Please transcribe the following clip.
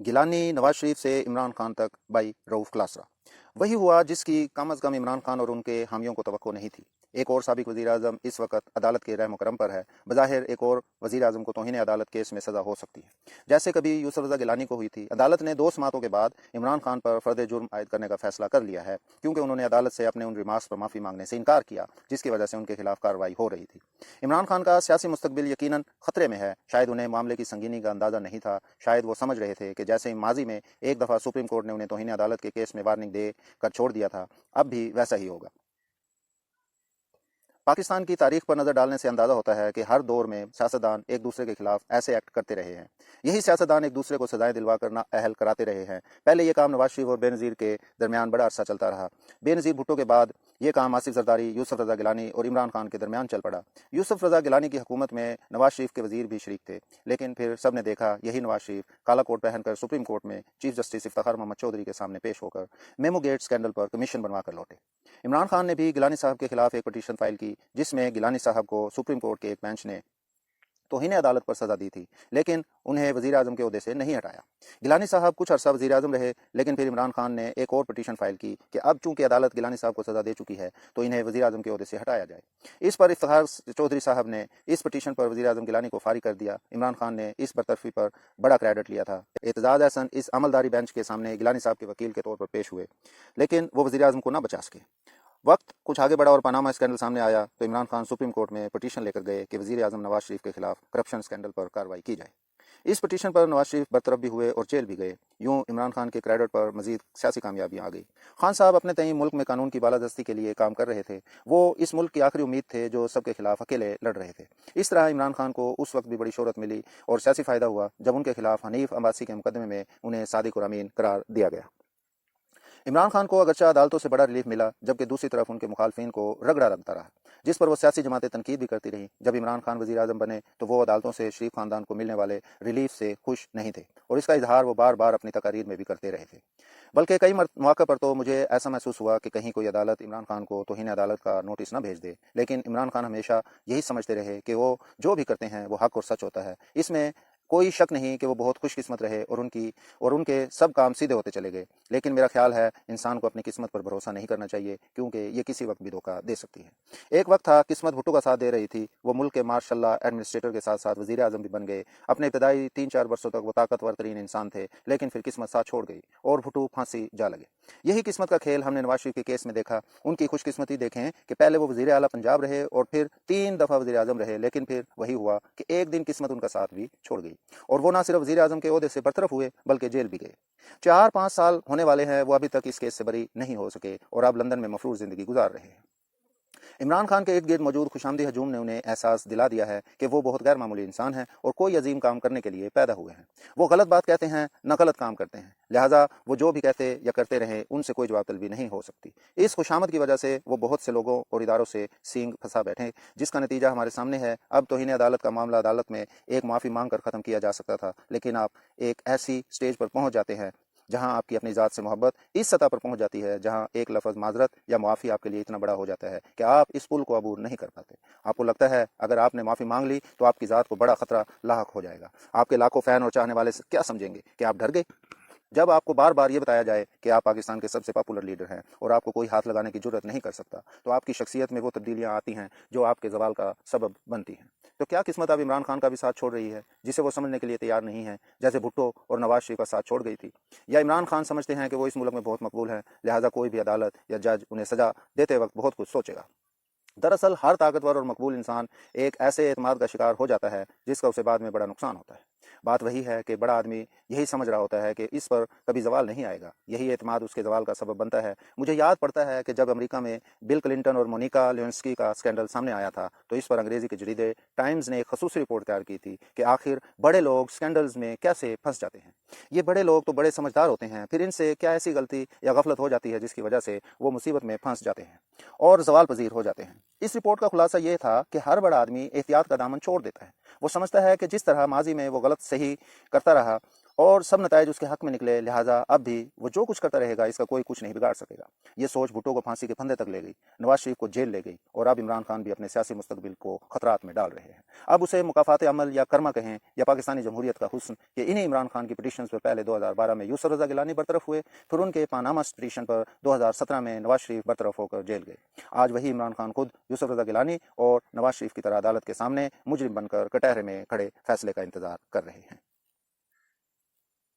गिलानी नवाज शरीफ से इमरान खान तक बाई रऊफ क्लासरा। वही हुआ जिसकी कम अज़ कम इमरान खान और उनके हामियों को तवक्को नहीं थी। एक और साबिक वज़ीर आज़म इस वक्त अदालत के रहम करम पर है। बज़ाहिर एक और वज़ीर आज़म को तौहीन अदालत केस में सज़ा हो सकती है, जैसे कभी यूसुफ रज़ा गिलानी को हुई थी। अदालत ने 2 समातों के बाद इमरान खान पर फ़र्द जुर्म आयद करने का फैसला कर लिया है, क्योंकि उन्होंने अदालत से अपने उन रिमार्क्स पर माफ़ी मांगने से इनकार किया जिसकी वजह से उनके खिलाफ कार्रवाई हो रही थी। इमरान खान का सियासी मुस्तकबिल यकीनन ख़तरे में है। शायद उन्हें मामले की संगीनी का अंदाज़ा नहीं था। शायद वो समझ रहे थे कि जैसे माजी में एक दफ़ा सुप्रीम कोर्ट ने उन्हें तौहीन अदालत के केस में वार्निंग दे कर छोड़ दिया था, अब भी वैसा ही होगा। पाकिस्तान की तारीख पर नज़र डालने से अंदाज़ा होता है कि हर दौर में सियासतदान एक दूसरे के खिलाफ ऐसे एक्ट करते रहे हैं। यही सियासतदान एक दूसरे को सजाएं दिलवा कर नाअहल कराते रहे हैं। पहले ये काम नवाज शरीफ और बेनज़ीर के दरमियान बड़ा अरसा चलता रहा। बेनज़ीर भुट्टो के बाद ये काम आसिफ जरदारी, यूसुफ रज़ा गिलानी और इमरान खान के दरमियान चल पड़ा। यूसुफ रज़ा गिलानी की हुकूमत में नवाज शरीफ के वज़ीर भी शरीक थे, लेकिन फिर सब ने देखा यही नवाज शरीफ काला कोट पहनकर सुप्रीम कोर्ट में चीफ जस्टिस इफ्तिखार मोहम्मद चौधरी के सामने पेश होकर मेमो गेट स्कैंडल पर कमीशन बनवा कर लौटे। इमरान खान ने भी गिलानी साहब के खिलाफ एक पटीशन फाइल की, जिसमें गिलानी साहब को सुप्रीम कोर्ट के एक बेंच ने तौहीन अदालत पर सजा दी थी, लेकिन उन्हें वज़ीर आज़म के ओहदे से नहीं हटाया। गिलानी साहब कुछ अरसा वज़ीर आज़म रहे, लेकिन फिर इमरान खान ने एक और पटीशन फाइल की कि अब चूंकि अदालत गिलानी साहब को सजा दे चुकी है तो इन्हें वज़ीर आज़म के ओहदे से हटाया जाए। इस पर इफ्तिखार चौधरी साहब ने इस पटीशन पर वज़ीर आज़म गिलानी को फारिग कर दिया। इमरान खान ने इस बरतरफी पर बड़ा क्रेडिट लिया था। एतजाज़ अहसन इस अमलदारी बेंच के सामने गिलानी साहब के वकील के तौर पर पेश हुए, लेकिन वो वज़ीर आज़म को ना बचा सके। वक्त कुछ आगे बढ़ा और पनामा स्कैंडल सामने आया तो इमरान खान सुप्रीम कोर्ट में पटीशन लेकर गए कि वज़ीर आज़म नवाज शरीफ के खिलाफ करप्शन स्कैंडल पर कार्रवाई की जाए। इस पटीशन पर नवाज शरीफ बरतरफ भी हुए और जेल भी गए। यूं इमरान खान के क्रेडिट पर मजीद सियासी कामयाबियां आ गई। खान साहब अपने तय मुल्क में कानून की बालादस्ती के लिए काम कर रहे थे। वो इस मुल्क की आखिरी उम्मीद थे जो सबके खिलाफ अकेले लड़ रहे थे। इस तरह इमरान खान को उस वक्त भी बड़ी शोहरत मिली और सियासी फायदा हुआ जब उनके खिलाफ हनीफ अब्बासी के मुकदमे में उन्हें सादिक और अमीन करार दिया गया। इमरान खान को अगरचा अदालतों से बड़ा रिलीफ मिला, जबकि दूसरी तरफ उनके मुखालफिन को रगड़ा लगता रहा, जिस पर वो सियासी जमातें तनकीद भी करती रहीं। जब इमरान खान वज़ीर आज़म बने तो वो अदालतों से शरीफ खानदान को मिलने वाले रिलीफ से खुश नहीं थे, और इसका इजहार वो बार बार अपनी तकारीर में भी करते रहे थे। बल्कि कई मौक़े पर तो मुझे ऐसा महसूस हुआ कि कहीं कोई अदालत इमरान खान को तौहीन अदालत का नोटिस न भेज दे, लेकिन इमरान खान हमेशा यही समझते रहे कि वो जो भी करते हैं वो हक और सच होता है। इसमें कोई शक नहीं कि वो बहुत खुशकिस्मत रहे और उनके सब काम सीधे होते चले गए। लेकिन मेरा ख्याल है इंसान को अपनी किस्मत पर भरोसा नहीं करना चाहिए, क्योंकि ये किसी वक्त भी धोखा दे सकती है। एक वक्त था किस्मत भुट्टो का साथ दे रही थी। वो मुल्क के मार्शल एडमिनिस्ट्रेटर के साथ साथ वज़ीर आज़म भी बन गए। अपने इब्तदाई 3-4 वर्षों तक वो ताकतवर तरीन इंसान थे, लेकिन फिर किस्मत साथ छोड़ गई और भुट्टो फांसी जा लगे। यही किस्मत का खेल हमने नवाज शरीफ के केस में देखा। उनकी खुशकिस्मती देखें कि पहले वो वज़ीर आला पंजाब रहे और फिर 3 दफ़ा वज़ीर आज़म रहे, लेकिन फिर वही हुआ कि एक दिन किस्मत उनका साथ भी छोड़ गई और वो ना सिर्फ वज़ीर आज़म के ओहदे से बरतरफ हुए बल्कि जेल भी गए। 4-5 साल होने वाले हैं, वो अभी तक इस केस से बरी नहीं हो सके और अब लंदन में मफरूर जिंदगी गुजार रहे हैं। इमरान खान के इर्द गिर्द मौजूद खुशामदी हजूम ने उन्हें एहसास दिला दिया है कि वो बहुत गैर मामूली इंसान हैं और कोई अजीम काम करने के लिए पैदा हुए हैं। वो गलत बात कहते हैं, न गलत काम करते हैं, लिहाजा वो जो भी कहते या करते रहें उनसे कोई जवाब तलबी नहीं हो सकती। इस खुशामद की वजह से वो बहुत से लोगों और इदारों से सींग फंसा बैठे, जिसका नतीजा हमारे सामने है। अब तौहीन अदालत का मामला अदालत में एक माफ़ी मांग कर ख़त्म किया जा सकता था, लेकिन आप एक ऐसी स्टेज पर पहुँच जाते हैं जहां आपकी अपनी ज़ात से मोहब्बत इस सतह पर पहुंच जाती है जहां एक लफ्ज़ माजरत या मुआफ़ी आपके लिए इतना बड़ा हो जाता है कि आप इस पुल को अबूर नहीं कर पाते। आपको लगता है अगर आपने माफ़ी मांग ली तो आपकी ज़ात को बड़ा खतरा लाहक हो जाएगा। आपके लाखों फ़ैन और चाहने वाले क्या समझेंगे कि आप डर गए। जब आपको बार बार ये बताया जाए कि आप पाकिस्तान के सबसे पॉपुलर लीडर हैं और आपको कोई हाथ लगाने की जरूरत नहीं कर सकता, तो आपकी शख्सियत में वो तब्दीलियां आती हैं जो आपके ज़वाल का सबब बनती हैं। तो क्या किस्मत अब इमरान खान का भी साथ छोड़ रही है, जिसे वो समझने के लिए तैयार नहीं है, जैसे भुट्टो और नवाज शरीफ का साथ छोड़ गई थी? या इमरान खान समझते हैं कि वो इस मुल्क में बहुत मकबूल हैं, लिहाजा कोई भी अदालत या जज उन्हें सजा देते वक्त बहुत कुछ सोचेगा? दरअसल हर ताकतवर और मकबूल इंसान एक ऐसे एतमाद का शिकार हो जाता है जिसका उसे बाद में बड़ा नुकसान होता है। बात वही है कि बड़ा आदमी यही समझ रहा होता है कि इस पर कभी जवाल नहीं आएगा। यही एतमाद उसके जवाल का सबब बनता है। मुझे याद पड़ता है कि जब अमेरिका में बिल क्लिंटन और मोनिका लेविंस्की का स्कैंडल सामने आया था तो इस पर अंग्रेजी के जरीदे टाइम्स ने एक खसूसी रिपोर्ट तैयार की थी कि आखिर बड़े लोग स्कैंडल्स में कैसे फंस जाते हैं। ये बड़े लोग तो बड़े समझदार होते हैं, फिर इनसे क्या ऐसी गलती या गफलत हो जाती है जिसकी वजह से वो मुसीबत में फंस जाते हैं और जवाल पजीर हो जाते हैं। इस रिपोर्ट का खुलासा ये था कि हर बड़ा आदमी एहतियात का दामन छोड़ देता है। वो समझता है कि जिस तरह माजी में वो गलत सही करता रहा اور سب نتائج اس کے حق میں نکلے، لہٰذا اب بھی وہ جو کچھ کرتا رہے گا اس کا کوئی کچھ نہیں بگاڑ سکے گا۔ یہ سوچ بھٹو کو پھانسی کے پھندے تک لے گئی، نواز شریف کو جیل لے گئی، اور اب عمران خان بھی اپنے سیاسی مستقبل کو خطرات میں ڈال رہے ہیں۔ اب اسے مکافات عمل یا کرما کہیں یا پاکستانی جمہوریت کا حسن کہ انہی عمران خان کی پٹیشنز پر پہلے 2012 میں یوسف رضا گیلانی برطرف ہوئے، پھر ان کے پاناما پٹیشن پر 2017 میں نواز شریف برطرف ہو کر جیل گئے۔ آج وہی عمران خان خود یوسف رضا گیلانی اور نواز شریف کی طرح عدالت کے سامنے مجرم بن کر کٹہرے میں کھڑے فیصلے کا انتظار کر رہے ہیں۔